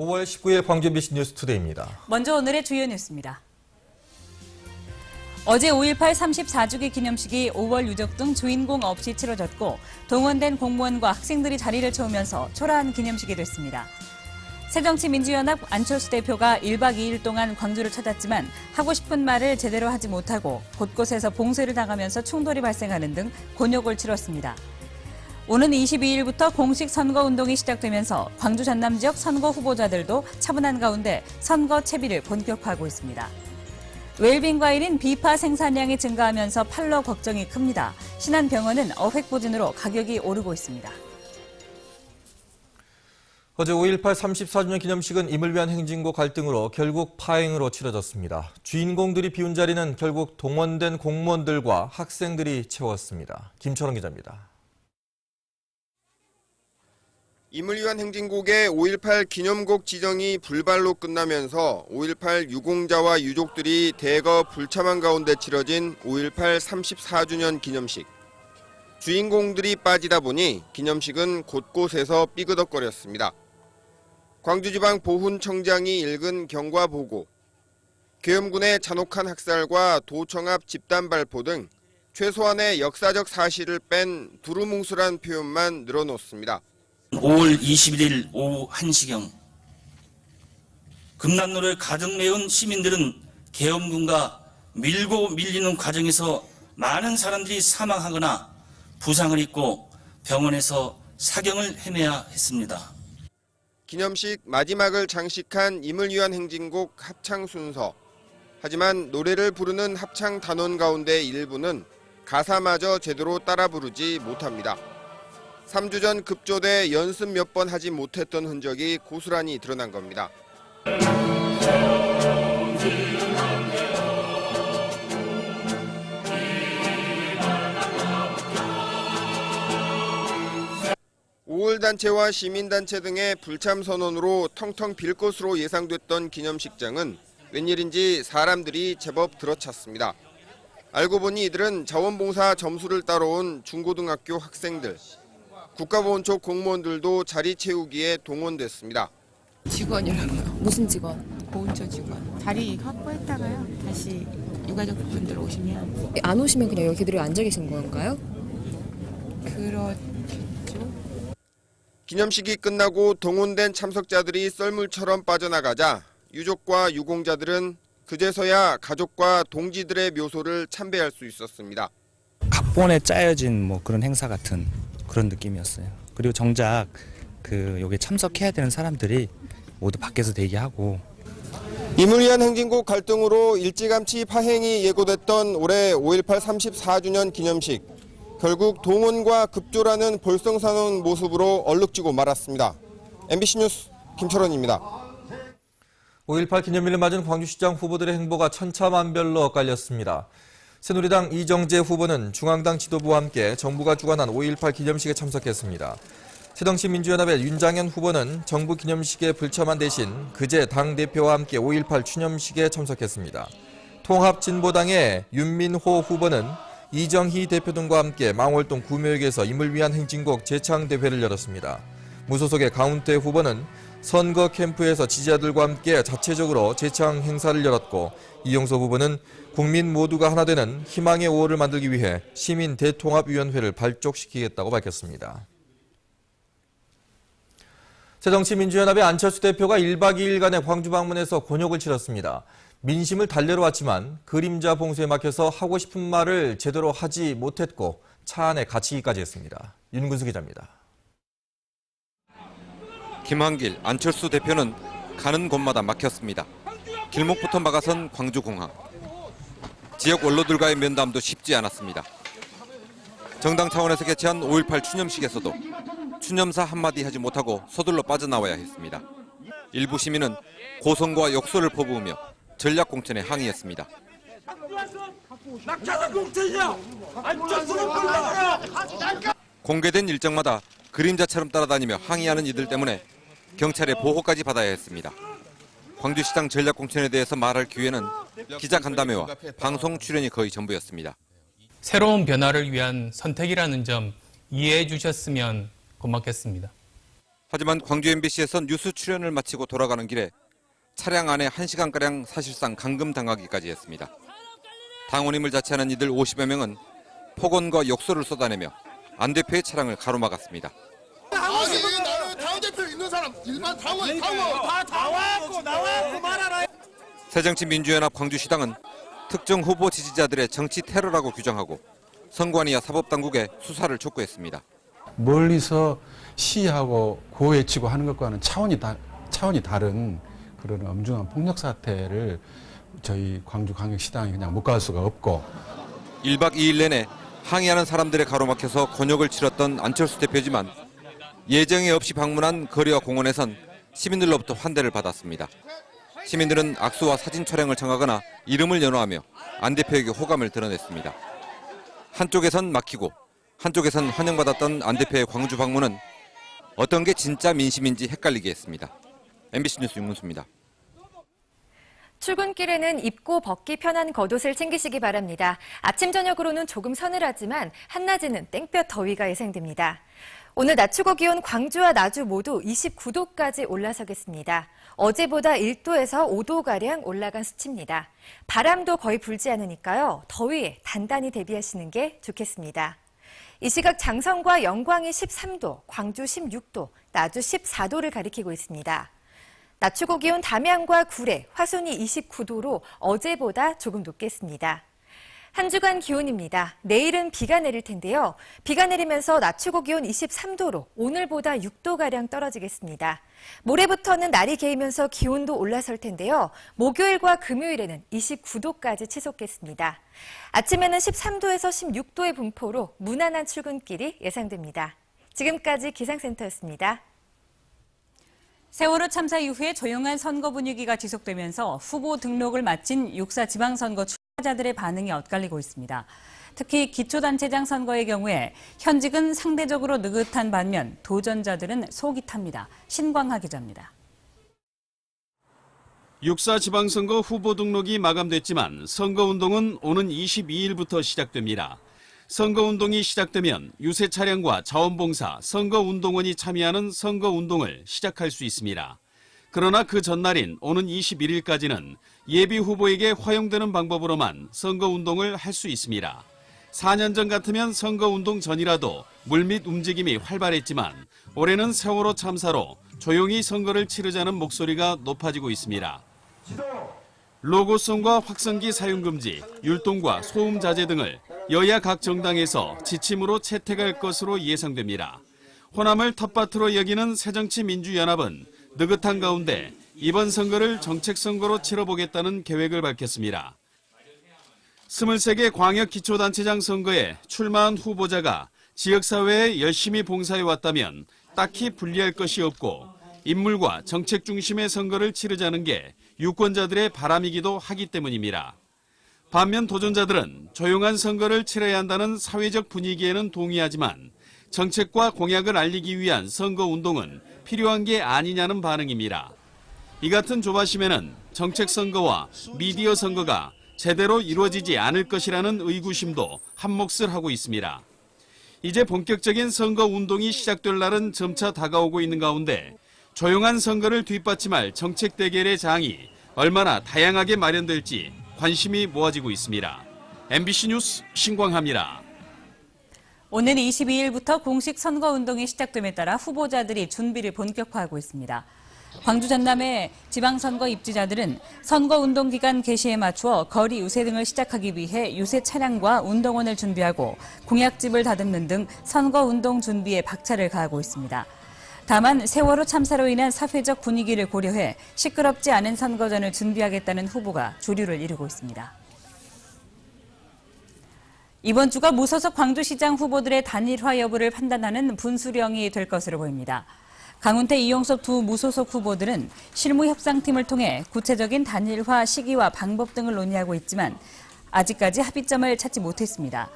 5월 19일 광주 MBC 뉴스투데이입니다. 먼저 오늘의 주요 뉴스입니다. 어제 5.18 34주기 기념식이 5월 유적 등 주인공 없이 치러졌고 동원된 공무원과 학생들이 자리를 채우면서 초라한 기념식이 됐습니다. 새정치민주연합 안철수 대표가 1박 2일 동안 광주를 찾았지만 하고 싶은 말을 제대로 하지 못하고 곳곳에서 봉쇄를 당하면서 충돌이 발생하는 등 곤욕을 치렀습니다. 오는 22일부터 공식 선거운동이 시작되면서 광주 전남 지역 선거 후보자들도 차분한 가운데 선거 채비를 본격화하고 있습니다. 웰빙 과일인 비파 생산량이 증가하면서 팔러 걱정이 큽니다. 신한병원은 어획부진으로 가격이 오르고 있습니다. 어제 5.18 34주년 기념식은 임을 위한 행진곡 갈등으로 결국 파행으로 치러졌습니다. 주인공들이 비운 자리는 결국 동원된 공무원들과 학생들이 채웠습니다. 김철원 기자입니다. 임을 위한 행진곡의 5.18 기념곡 지정이 불발로 끝나면서 5.18 유공자와 유족들이 대거 불참한 가운데 치러진 5.18 34주년 기념식. 주인공들이 빠지다 보니 기념식은 곳곳에서 삐그덕거렸습니다. 광주지방 보훈청장이 읽은 경과보고, 계엄군의 잔혹한 학살과 도청 앞 집단 발포 등 최소한의 역사적 사실을 뺀 두루뭉술한 표현만 늘어놓습니다. 5월 21일 오후 1시경 금난로를 가득 메운 시민들은 계엄군과 밀고 밀리는 과정에서 많은 사람들이 사망하거나 부상을 입고 병원에서 사경을 헤매야 했습니다. 기념식 마지막을 장식한 임을 위한 행진곡 합창 순서. 하지만 노래를 부르는 합창 단원 가운데 일부는 가사마저 제대로 따라 부르지 못합니다. 3주 전 급조돼 연습 몇 번 하지 못했던 흔적이 고스란히 드러난 겁니다. 우월단체와 시민단체 등의 불참 선언으로 텅텅 빌 것으로 예상됐던 기념식장은 웬일인지 사람들이 제법 들어찼습니다. 알고 보니 이들은 자원봉사 점수를 따러 온 중고등학교 학생들. 국가보훈처 공무원들도 자리 채우기에 동원됐습니다. 직원이라고요. 무슨 직원? 보훈처 직원. 자리 확보했다가요. 다시 유가족 분들 오시면. 안 오시면 그냥 여기 그대로 앉아 계신 건가요? 그렇겠죠. 기념식이 끝나고 동원된 참석자들이 썰물처럼 빠져나가자 유족과 유공자들은 그제서야 가족과 동지들의 묘소를 참배할 수 있었습니다. 각본에 짜여진 그런 행사 같은 그런 느낌이었어요. 그리고 정작 여기에 참석해야 되는 사람들이 모두 밖에서 대기하고. 임을 위한 행진곡 갈등으로 일찌감치 파행이 예고됐던 올해 5.18 34주년 기념식. 결국 동원과 급조라는 볼썽사나운 모습으로 얼룩지고 말았습니다. MBC 뉴스 김철원입니다. 5.18 기념일을 맞은 광주시장 후보들의 행보가 천차만별로 엇갈렸습니다. 새누리당 이정재 후보는 중앙당 지도부와 함께 정부가 주관한 5.18 기념식에 참석했습니다. 새정치민주연합의 윤장현 후보는 정부 기념식에 불참한 대신 그제 당대표와 함께 5.18 추념식에 참석했습니다. 통합진보당의 윤민호 후보는 이정희 대표 등과 함께 망월동 구묘역에서 임을 위한 행진곡 제창대회를 열었습니다. 무소속의 가운데 후보는 선거 캠프에서 지지자들과 함께 자체적으로 제창 행사를 열었고, 이용섭 후보는 국민 모두가 하나 되는 희망의 5월을 만들기 위해 시민 대통합위원회를 발족시키겠다고 밝혔습니다. 새정치민주연합의 안철수 대표가 1박 2일간의 광주 방문에서 곤욕을 치렀습니다. 민심을 달래러 왔지만 그림자 봉쇄에 막혀서 하고 싶은 말을 제대로 하지 못했고 차 안에 갇히기까지 했습니다. 윤근수 기자입니다. 김한길, 안철수 대표는 가는 곳마다 막혔습니다. 길목부터 막아선 광주공항. 지역 원로들과의 면담도 쉽지 않았습니다. 정당 차원에서 개최한 5.18 추념식에서도 추념사 한마디 하지 못하고 서둘러 빠져나와야 했습니다. 일부 시민은 고성과 욕설을 퍼부으며 전략공천에 항의했습니다. 공개된 일정마다 그림자처럼 따라다니며 항의하는 이들 때문에 경찰의 보호까지 받아야 했습니다. 광주시장 전략공천에 대해서 말할 기회는 기자간담회와 방송 출연이 거의 전부였습니다. 새로운 변화를 위한 선택이라는 점 이해해 주셨으면 고맙겠습니다. 하지만 광주 MBC에선 뉴스 출연을 마치고 돌아가는 길에 차량 안에 1시간가량 사실상 감금당하기까지 했습니다. 당원임을 자처하는 이들 50여 명은 폭언과 욕설을 쏟아내며 안 대표의 차량을 가로막았습니다. 아니 나는 당대표 있는 사람 일반 당원 다 나와갖고 말하라. 새정치민주연합 광주시당은 특정 후보 지지자들의 정치 테러라고 규정하고 선관위와 사법당국에 수사를 촉구했습니다. 멀리서 시위하고 구호외치고 하는 것과는 차원이 다른 그런 엄중한 폭력 사태를 저희 광주광역시당이 그냥 못 갈 수가 없고 1박 2일 내내 항의하는 사람들의 가로막혀서 곤욕을 치렀던 안철수 대표지만 예정에 없이 방문한 거리와 공원에선 시민들로부터 환대를 받았습니다. 시민들은 악수와 사진 촬영을 청하거나 이름을 연호하며 안 대표에게 호감을 드러냈습니다. 한쪽에선 막히고 한쪽에선 환영받았던 안 대표의 광주 방문은 어떤 게 진짜 민심인지 헷갈리게 했습니다. MBC 뉴스 윤문수입니다. 출근길에는 입고 벗기 편한 겉옷을 챙기시기 바랍니다. 아침 저녁으로는 조금 서늘하지만 한낮에는 땡볕 더위가 예상됩니다. 오늘 낮 최고 기온 광주와 나주 모두 29도까지 올라서겠습니다. 어제보다 1도에서 5도가량 올라간 수치입니다. 바람도 거의 불지 않으니까요. 더위에 단단히 대비하시는 게 좋겠습니다. 이 시각 장성과 영광이 13도, 광주 16도, 나주 14도를 가리키고 있습니다. 낮 최고 기온 담양과 구례, 화순이 29도로 어제보다 조금 높겠습니다. 한 주간 기온입니다. 내일은 비가 내릴 텐데요. 비가 내리면서 낮 최고 기온 23도로 오늘보다 6도가량 떨어지겠습니다. 모레부터는 날이 개이면서 기온도 올라설 텐데요. 목요일과 금요일에는 29도까지 치솟겠습니다. 아침에는 13도에서 16도의 분포로 무난한 출근길이 예상됩니다. 지금까지 기상센터였습니다. 세월호 참사 이후에 조용한 선거 분위기가 지속되면서 후보 등록을 마친 6.4 지방선거 출마자들의 반응이 엇갈리고 있습니다. 특히 기초단체장 선거의 경우에 현직은 상대적으로 느긋한 반면 도전자들은 속이 탑니다. 신광하 기자입니다. 6.4 지방선거 후보 등록이 마감됐지만 선거운동은 오는 22일부터 시작됩니다. 선거운동이 시작되면 유세 차량과 자원봉사, 선거운동원이 참여하는 선거운동을 시작할 수 있습니다. 그러나 그 전날인 오는 21일까지는 예비 후보에게 허용되는 방법으로만 선거운동을 할 수 있습니다. 4년 전 같으면 선거운동 전이라도 물밑 움직임이 활발했지만 올해는 세월호 참사로 조용히 선거를 치르자는 목소리가 높아지고 있습니다. 로고송과 확성기 사용 금지, 율동과 소음 자제 등을 여야 각 정당에서 지침으로 채택할 것으로 예상됩니다. 호남을 텃밭으로 여기는 새정치민주연합은 느긋한 가운데 이번 선거를 정책선거로 치러보겠다는 계획을 밝혔습니다. 23개 광역기초단체장 선거에 출마한 후보자가 지역사회에 열심히 봉사해왔다면 딱히 불리할 것이 없고 인물과 정책 중심의 선거를 치르자는 게 유권자들의 바람이기도 하기 때문입니다. 반면 도전자들은 조용한 선거를 치러야 한다는 사회적 분위기에는 동의하지만 정책과 공약을 알리기 위한 선거운동은 필요한 게 아니냐는 반응입니다. 이 같은 조바심에는 정책 선거와 미디어 선거가 제대로 이루어지지 않을 것이라는 의구심도 한몫을 하고 있습니다. 이제 본격적인 선거운동이 시작될 날은 점차 다가오고 있는 가운데 조용한 선거를 뒷받침할 정책 대결의 장이 얼마나 다양하게 마련될지 관심이 모아지고 있습니다. MBC 뉴스 신광하입니다. 오는 22일부터 공식 선거운동이 시작됨에 따라 후보자들이 준비를 본격화하고 있습니다. 광주 전남의 지방선거 입지자들은 선거운동 기간 개시에 맞추어 거리 유세 등을 시작하기 위해 유세 차량과 운동원을 준비하고 공약집을 다듬는 등 선거운동 준비에 박차를 가하고 있습니다. 다만 세월호 참사로 인한 사회적 분위기를 고려해 시끄럽지 않은 선거전을 준비하겠다는 후보가 주류를 이루고 있습니다. 이번 주가 무소속 광주시장 후보들의 단일화 여부를 판단하는 분수령이 될 것으로 보입니다. 강훈태, 이용섭 두 무소속 후보들은 실무협상팀을 통해 구체적인 단일화 시기와 방법 등을 논의하고 있지만 아직까지 합의점을 찾지 못했습니다.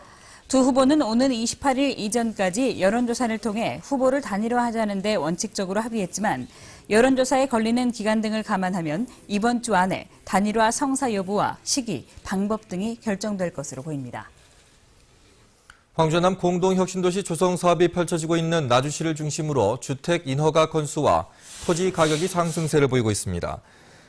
두 후보는 오는 28일 이전까지 여론조사를 통해 후보를 단일화하자는 데 원칙적으로 합의했지만 여론조사에 걸리는 기간 등을 감안하면 이번 주 안에 단일화 성사 여부와 시기, 방법 등이 결정될 것으로 보입니다. 광주 남 공동혁신도시 조성 사업이 펼쳐지고 있는 나주시를 중심으로 주택 인허가 건수와 토지 가격이 상승세를 보이고 있습니다.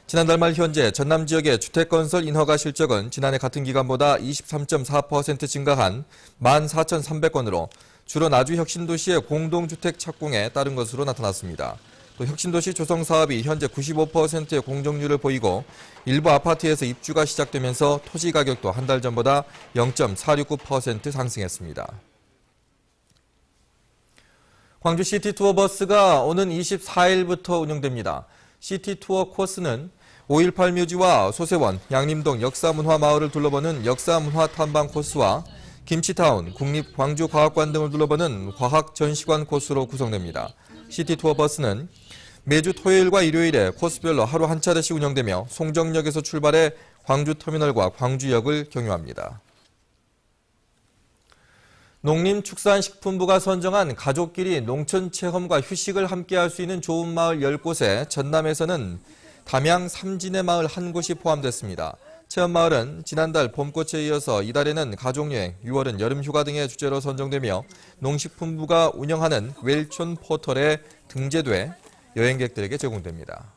지난달 말 현재 전남 지역의 주택 건설 인허가 실적은 지난해 같은 기간보다 23.4% 증가한 14,300건으로 주로 나주 혁신도시의 공동주택 착공에 따른 것으로 나타났습니다. 또 혁신도시 조성 사업이 현재 95%의 공정률을 보이고 일부 아파트에서 입주가 시작되면서 토지 가격도 한 달 전보다 0.469% 상승했습니다. 광주 시티투어 버스가 오는 24일부터 운영됩니다. 시티투어 코스는 5.18 묘지와 소세원, 양림동 역사문화마을을 둘러보는 역사문화 탐방 코스와 김치타운, 국립광주과학관 등을 둘러보는 과학전시관 코스로 구성됩니다. 시티투어 버스는 매주 토요일과 일요일에 코스별로 하루 한 차례씩 운영되며 송정역에서 출발해 광주터미널과 광주역을 경유합니다. 농림축산식품부가 선정한 가족끼리 농촌체험과 휴식을 함께할 수 있는 좋은 마을 10곳에 전남에서는 담양 삼진의 마을 한 곳이 포함됐습니다. 체험마을은 지난달 봄꽃에 이어서 이달에는 가족여행, 6월은 여름휴가 등의 주제로 선정되며 농식품부가 운영하는 웰촌 포털에 등재돼 여행객들에게 제공됩니다.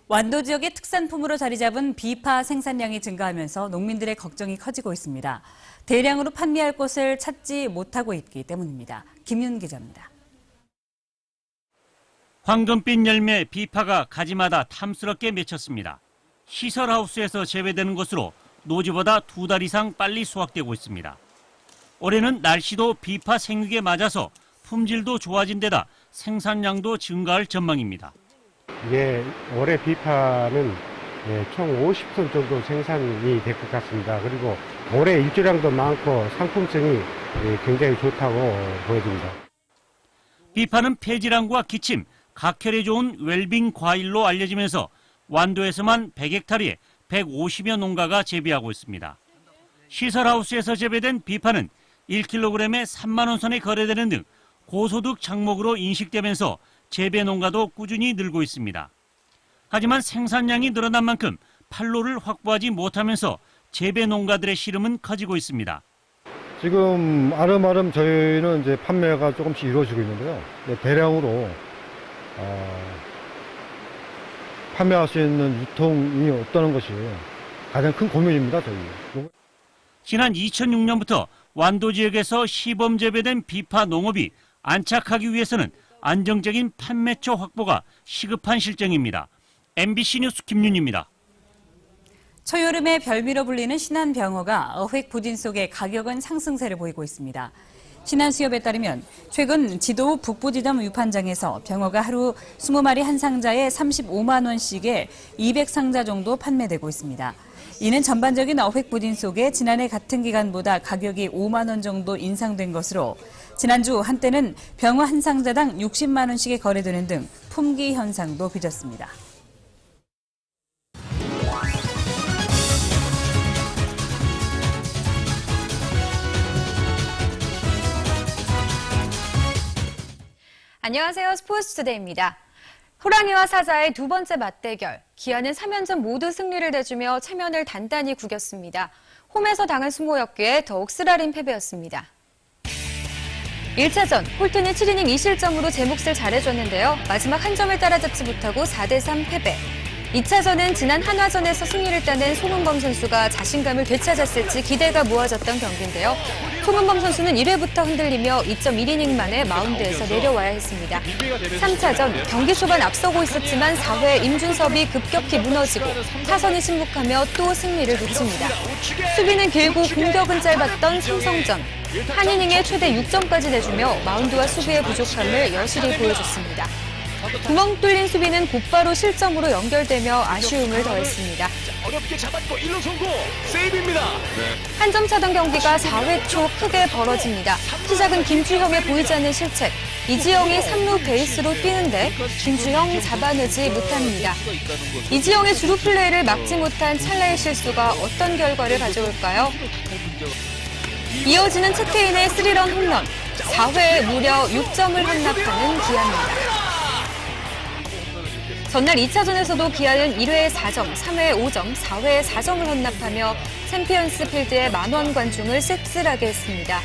완도 지역의 특산품으로 자리 잡은 비파 생산량이 증가하면서 농민들의 걱정이 커지고 있습니다. 대량으로 판매할 곳을 찾지 못하고 있기 때문입니다. 김윤 기자입니다. 황금빛 열매 비파가 가지마다 탐스럽게 맺혔습니다. 시설하우스에서 재배되는 것으로 노지보다 2달 이상 빨리 수확되고 있습니다. 올해는 날씨도 비파 생육에 맞아서 품질도 좋아진 데다 생산량도 증가할 전망입니다. 이게 올해 비파는 총 50톤 정도 생산이 될 것 같습니다. 그리고 올해 입주량도 많고 상품성이 굉장히 좋다고 보여집니다. 비파는 폐질환과 기침, 각혈에 좋은 웰빙 과일로 알려지면서 완도에서만 100헥타르에 150여 농가가 재배하고 있습니다. 시설하우스에서 재배된 비파는 1kg에 3만 원 선에 거래되는 등 고소득 작목으로 인식되면서 재배 농가도 꾸준히 늘고 있습니다. 하지만 생산량이 늘어난 만큼 판로를 확보하지 못하면서 재배 농가들의 시름은 커지고 있습니다. 지금 아름아름 저희는 이제 판매가 조금씩 이루어지고 있는데요. 대량으로 판매할 수 있는 유통이 없다는 것이 가장 큰 고민입니다, 저희. 지난 2006년부터 완도 지역에서 시범 재배된 비파 농업이 안착하기 위해서는 안정적인 판매처 확보가 시급한 실정입니다. MBC 뉴스 김윤입니다. 초여름의 별미로 불리는 신안병어가 어획 부진 속에 가격은 상승세를 보이고 있습니다. 신안수협에 따르면 최근 지도 북부지점 위판장에서 병어가 하루 20마리 한 상자에 35만 원씩에 200상자 정도 판매되고 있습니다. 이는 전반적인 어획 부진 속에 지난해 같은 기간보다 가격이 5만 원 정도 인상된 것으로 지난주 한때는 병어 한 상자당 60만 원씩에 거래되는 등 품귀 현상도 빚었습니다. 안녕하세요. 스포츠투데이입니다. 호랑이와 사자의 두 번째 맞대결. 기아는 3연전 모두 승리를 내주며 체면을 단단히 구겼습니다. 홈에서 당한 승부였기에 더욱 쓰라린 패배였습니다. 1차전, 홀튼이 7이닝 2실점으로 제 몫을 잘해줬는데요. 마지막 한 점을 따라잡지 못하고 4대3 패배. 2차전은 지난 한화전에서 승리를 따낸 송은범 선수가 자신감을 되찾았을지 기대가 모아졌던 경기인데요. 송은범 선수는 1회부터 흔들리며 2.1이닝 만에 마운드에서 내려와야 했습니다. 3차전, 경기 초반 앞서고 있었지만 4회 임준섭이 급격히 무너지고 타선이 침묵하며 또 승리를 놓칩니다. 수비는 길고 공격은 짧았던 삼성전. 한 이닝에 최대 6점까지 내주며 마운드와 수비의 부족함을 여실히 보여줬습니다. 구멍 뚫린 수비는 곧바로 실점으로 연결되며 아쉬움을 더했습니다. 어렵게 잡았고 1루 송구 세이브입니다. 한 점 차던 경기가 4회 초 크게 벌어집니다. 시작은 김주형의 보이지 않는 실책. 이지영이 3루 베이스로 뛰는데 김주형 잡아내지 못합니다. 이지영의 주루 플레이를 막지 못한 찰나의 실수가 어떤 결과를 가져올까요? 이어지는 채태인의 3런 홈런. 4회에 무려 6점을 헌납하는 기아입니다. 전날 2차전에서도 기아는 1회에 4점, 3회에 5점, 4회에 4점을 헌납하며 챔피언스 필드의 만원 관중을 씁쓸하게 했습니다.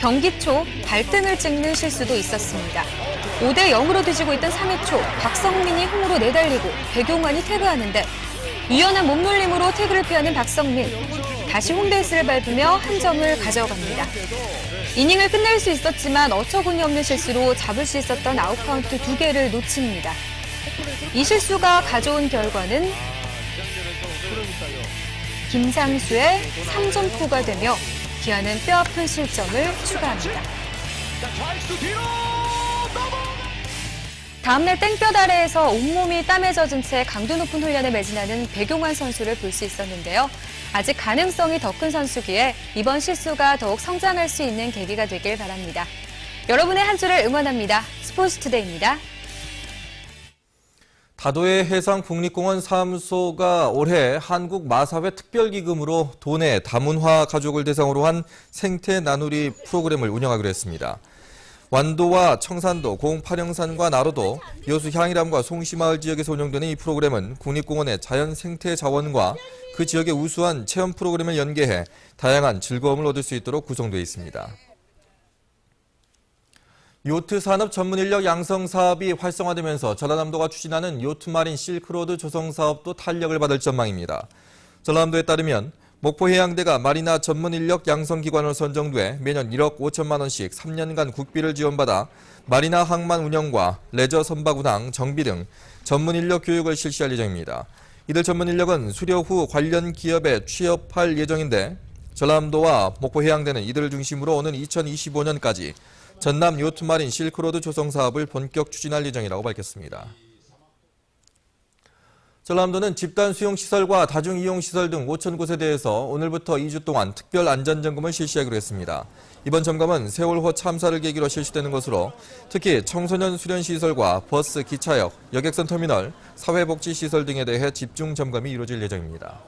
경기 초 발등을 찍는 실수도 있었습니다. 5대 0으로 뒤지고 있던 3회 초 박성민이 홈으로 내달리고 백용환이 태그하는데 유연한 몸놀림으로 태그를 피하는 박성민. 다시 홈베이스를 밟으며 한 점을 가져갑니다. 이닝을 끝낼 수 있었지만 어처구니 없는 실수로 잡을 수 있었던 아웃카운트 2개를 놓칩니다. 이 실수가 가져온 결과는 김상수의 3점포가 되며 기아는 뼈아픈 실점을 추가합니다. 다음날 땡볕 아래에서 온몸이 땀에 젖은 채 강도 높은 훈련에 매진하는 백용환 선수를 볼 수 있었는데요. 아직 가능성이 더 큰 선수기에 이번 실수가 더욱 성장할 수 있는 계기가 되길 바랍니다. 여러분의 한 주를 응원합니다. 스포츠투데이입니다. 다도해 해상국립공원 사무소가 올해 한국마사회 특별기금으로 도내 다문화 가족을 대상으로 한 생태 나누리 프로그램을 운영하기로 했습니다. 완도와 청산도, 공파령산과 나로도, 여수 향일암과 송시마을 지역에서 운영되는 이 프로그램은 국립공원의 자연 생태 자원과 그 지역의 우수한 체험 프로그램을 연계해 다양한 즐거움을 얻을 수 있도록 구성되어 있습니다. 요트 산업 전문 인력 양성 사업이 활성화되면서 전라남도가 추진하는 요트마린 실크로드 조성 사업도 탄력을 받을 전망입니다. 전라남도에 따르면 목포해양대가 마리나 전문 인력 양성 기관으로 선정돼 매년 1억 5천만 원씩 3년간 국비를 지원받아 마리나 항만 운영과 레저 선박 운항, 정비 등 전문 인력 교육을 실시할 예정입니다. 이들 전문 인력은 수료 후 관련 기업에 취업할 예정인데 전라남도와 목포해양대는 이들을 중심으로 오는 2025년까지 전남 요트마린 실크로드 조성 사업을 본격 추진할 예정이라고 밝혔습니다. 전라남도는 집단 수용시설과 다중이용시설 등 5천 곳에 대해서 오늘부터 2주 동안 특별 안전점검을 실시하기로 했습니다. 이번 점검은 세월호 참사를 계기로 실시되는 것으로 특히 청소년 수련시설과 버스, 기차역, 여객선 터미널, 사회복지시설 등에 대해 집중 점검이 이루어질 예정입니다.